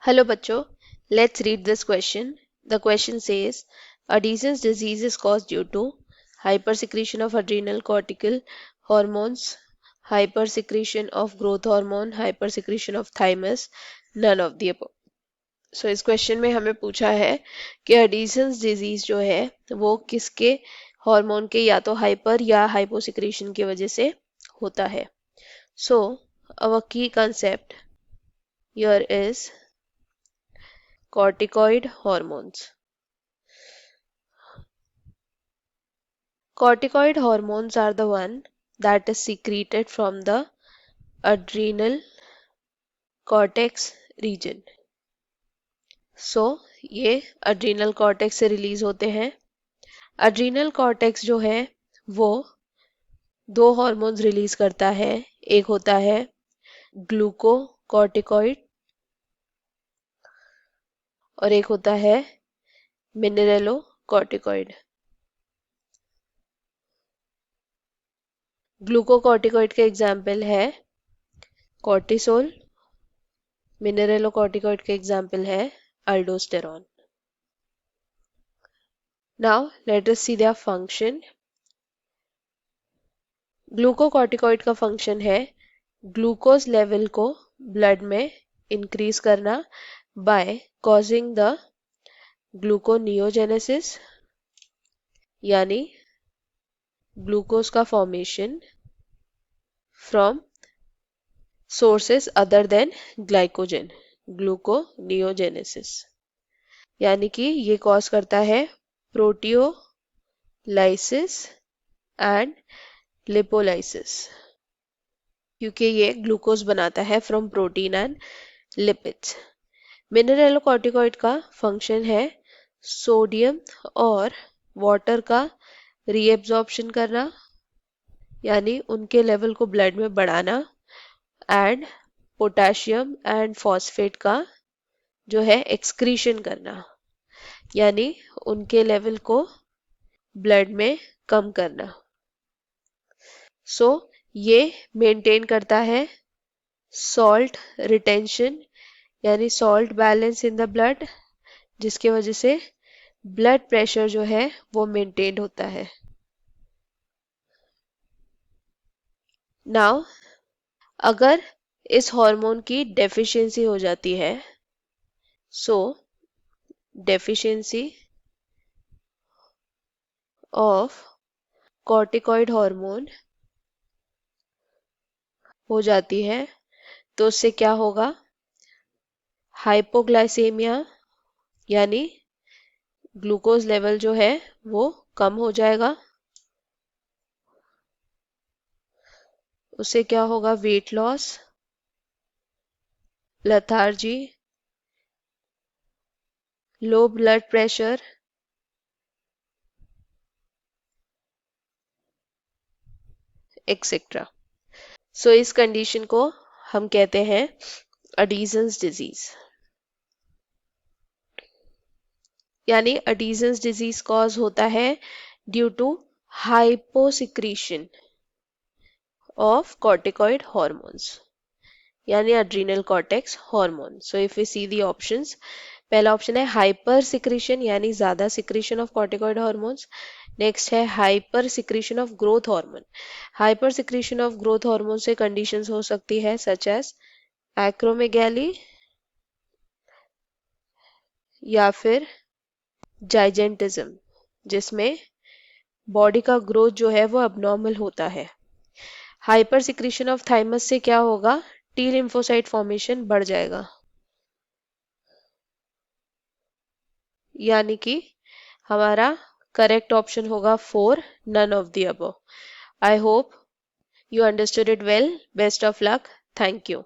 Hello bachcho, let's read this question. The question says, Addison's disease is caused due to hypersecretion of adrenal cortical hormones, hypersecretion of growth hormone, hypersecretion of thymus, none of the above. So इस question में हमें पूछा है कि Edison's disease जो है वो किसके हार्मोन के या तो हाइपर या हाइपोसिक्रेशन की वजह से होता है. So our key concept here is corticoid hormones. Corticoid hormones are the one that is secreted from the adrenal cortex region. So ये adrenal cortex से रिलीज होते हैं. Adrenal cortex जो है वो दो हार्मोन्स रिलीज करता है. एक होता है ग्लूकोकॉर्टिकॉइड और एक होता है मिनरेलोकॉर्टिकॉइड. ग्लूकोकॉर्टिकॉइड के एग्जाम्पल है कॉर्टिसोल. मिनरेलोकॉर्टिकॉइड के एग्जाम्पल है aldosterone. Now let us see their function. Glucocorticoid का फंक्शन है ग्लूकोज लेवल को ब्लड में इंक्रीज करना बाय कॉजिंग द ग्लूकोनियोजेनेसिस यानी ग्लूकोज का formation from sources other than glycogen. Gluconeogenesis यानी कि ये कॉज करता है प्रोटियोलाइसिस एंड लिपोलाइसिस क्योंकि ये ग्लूकोज बनाता है फ्रॉम प्रोटीन एंड लिपिड्स. मिनरेलोकॉर्टिकॉइड का फंक्शन है सोडियम और वाटर का रीएब्जॉर्प्शन करना यानी उनके लेवल को ब्लड में बढ़ाना एंड पोटेशियम एंड फॉस्फेट का जो है एक्सक्रीशन करना यानी उनके लेवल को ब्लड में कम करना. सो ये मेंटेन करता है सॉल्ट रिटेंशन यानी salt balance in the blood जिसकी वजह से ब्लड प्रेशर जो है वो मेंटेन होता है. नाउ अगर इस हार्मोन की डेफिशिएंसी हो जाती है सो डेफिशिएंसी ऑफ कॉर्टिकॉइड हार्मोन हो जाती है तो उससे क्या होगा हाइपोग्लाइसेमिया यानी ग्लूकोज लेवल जो है वो कम हो जाएगा. उससे क्या होगा weight loss, lethargy, low blood pressure, etcetera. So इस कंडीशन को हम कहते हैं अडीजन्स डिजीज यानी अडीजन्स डिजीज कॉज होता है due to hyposecretion of corticoid hormones यानी adrenal cortex hormone. So if we see the options, पहला ऑप्शन है हाइपर सिक्रीशन यानी ज्यादा secretion of corticoid hormones. Next है hyper secretion of growth hormone. Hyper secretion of growth hormone से conditions हो सकती है सच एज एक्रोमेगैली या फिर जाइजेंटिज्म जिसमें बॉडी का ग्रोथ जो है वो अबनॉर्मल होता है. हाइपर सिक्रीशन ऑफ थाइमस से क्या होगा टी लिम्फोसाइट फॉर्मेशन बढ़ जाएगा यानी कि हमारा करेक्ट ऑप्शन होगा 4 none of the above. I hope you understood it well. Best of luck. Thank you.